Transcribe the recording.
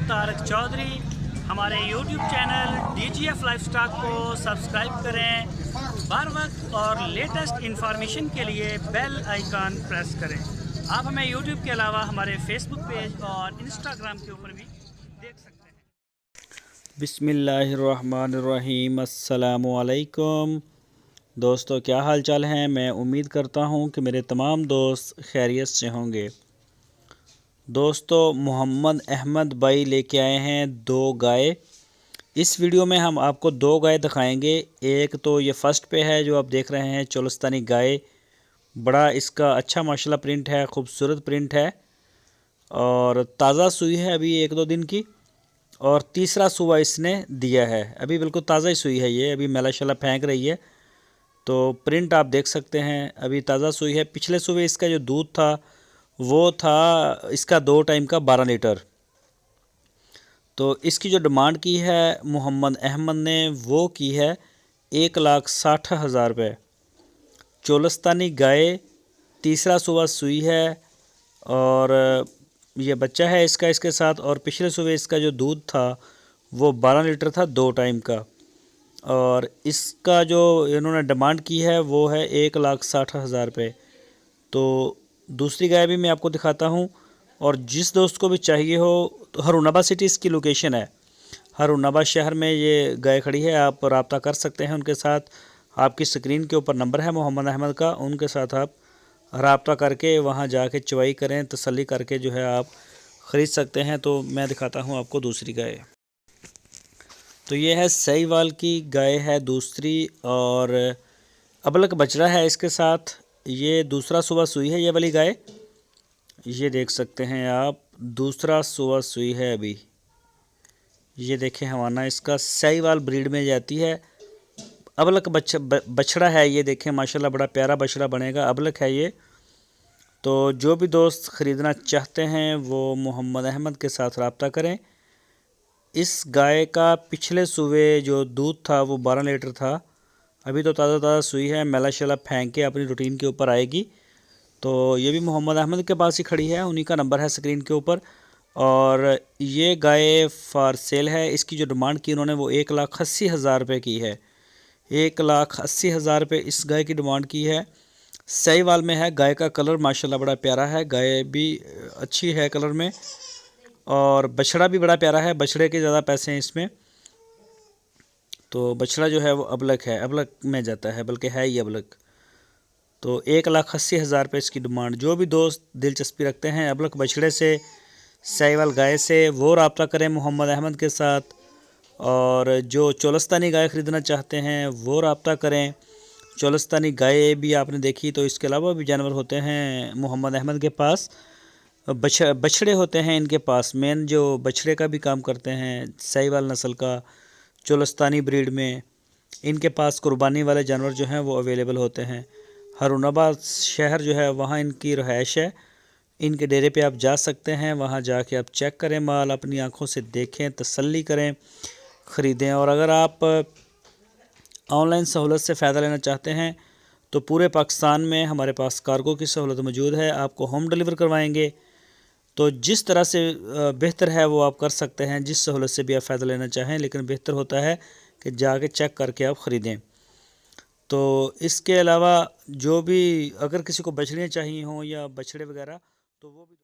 तारक चौधरी। हमारे YouTube channel DGF livestock को subscribe करें। हर वक्त और लेटेस्ट इंफॉर्मेशन के लिए बेल आइकन प्रेस करें। आप हमें YouTube के अलावा हमारे Facebook पेज और Instagram के ऊपर भी देख सकते हैं। बिस्मिल्लाहिर्रहमानिर्रहीम। अस्सलामुअलैकुम दोस्तों, क्या हाल चाल हैं। मैं उम्मीद करता हूं कि मेरे तमाम दोस्त खैरियत से होंगे। दोस्तों, मोहम्मद अहमद भाई लेके आए हैं 2 गाय। इस वीडियो में हम आपको 2 गाय दिखाएंगे। एक तो ये फर्स्ट पे है जो आप देख रहे हैं, चोलस्तानी गाय। बड़ा इसका अच्छा माशाल्लाह प्रिंट है, खूबसूरत प्रिंट है और ताज़ा सूई है अभी 1-2 दिन की। और तीसरा सुबह इसने दिया है, अभी बिल्कुल ताज़ा ही सूई है ये, अभी मेला शेला फेंक रही है। तो प्रिंट आप देख सकते हैं, अभी ताज़ा सूई है। पिछले सुबह इसका जो दूध था वो था इसका 2 टाइम का 12 लीटर। तो इसकी जो डिमांड की है मोहम्मद अहमद ने वो की है 1,60,000 रुपये। चोलस्तानी गाय, तीसरा सुबह सूई है और ये बच्चा है इसका इसके साथ। और पिछले सुबह इसका जो दूध था वो 12 लीटर था 2 टाइम का। और इसका जो इन्होंने डिमांड की है वो है 1,60,000 रुपये। तो दूसरी गाय भी मैं आपको दिखाता हूँ। और जिस दोस्त को भी चाहिए हो तो हरूनाबाद सिटी इसकी लोकेशन है। हरूनाबाद शहर में ये गाय खड़ी है, आप रब्ता कर सकते हैं उनके साथ। आपकी स्क्रीन के ऊपर नंबर है मोहम्मद अहमद का, उनके साथ आप रब्ता करके वहाँ जाके चवाई करें, तसल्ली करके जो है आप ख़रीद सकते हैं। तो मैं दिखाता हूँ आपको दूसरी गाय। तो ये है सहीवाल की गाय है दूसरी, और अबलक बछड़ा है इसके साथ। ये दूसरा सुबह सूई है ये वाली गाय, ये देख सकते हैं आप, दूसरा सुबह सूई है अभी। ये देखें हवाना इसका, सहीवाल ब्रीड में जाती है। अबलक बछड़ा है ये, देखें माशाल्लाह बड़ा प्यारा बछड़ा बनेगा, अबलक है ये। तो जो भी दोस्त ख़रीदना चाहते हैं वो मोहम्मद अहमद के साथ रब्ता करें। इस गाय का पिछले सुबह जो दूध था वो 12 लीटर था। अभी तो ताज़ा ताज़ा सूई है, मेला शेला फेंक के अपनी रूटीन के ऊपर आएगी। तो ये भी मोहम्मद अहमद के पास ही खड़ी है, उन्हीं का नंबर है स्क्रीन के ऊपर। और ये गाय फॉर सेल है। इसकी जो डिमांड की उन्होंने वो 1,80,000 रुपये की है। 1,80,000 रुपये इस गाय की डिमांड की है। सहीवाल में है। गाय का कलर माशाल्लाह बड़ा प्यारा है, गाय भी अच्छी है कलर में, और बछड़ा भी बड़ा प्यारा है। बछड़े के ज़्यादा पैसे हैं इसमें। तो बछड़ा जो है वो अबलक है, अबलक में जाता है, बल्कि है ही अबलक। तो 1,80,000 रुपये इसकी डिमांड। जो भी दोस्त दिलचस्पी रखते हैं अबलक बछड़े से, सहीवाल गाय से, वो रब्ता करें मोहम्मद अहमद के साथ। और जो चोलस्तानी गाय ख़रीदना चाहते हैं वो रब्ता करें। चोलस्तानी गाय भी आपने देखी, तो इसके अलावा भी जानवर होते हैं मोहम्मद अहमद के पास। बछड़े होते हैं इनके पास, मेन जो बछड़े का भी काम करते हैं, सहीवाल नस्ल का चोलस्तानी ब्रीड में। इनके पास कुर्बानी वाले जानवर जो हैं वो अवेलेबल होते हैं। हरूनाबाद शहर जो है वहाँ इनकी रहायश है। इनके डेरे पे आप जा सकते हैं, वहाँ जाके आप चेक करें माल, अपनी आँखों से देखें, तसल्ली करें, ख़रीदें। और अगर आप ऑनलाइन सहूलत से फ़ायदा लेना चाहते हैं तो पूरे पाकिस्तान में हमारे पास कार्गो की सहूलत मौजूद है, आपको होम डिलीवर करवाएंगे। तो जिस तरह से बेहतर है वो आप कर सकते हैं, जिस सहूलत से भी आप फ़ायदा लेना चाहें, लेकिन बेहतर होता है कि जाके चेक करके आप ख़रीदें। तो इसके अलावा जो भी अगर किसी को बछड़ियाँ चाहिए हों या बछड़े वगैरह, तो वो भी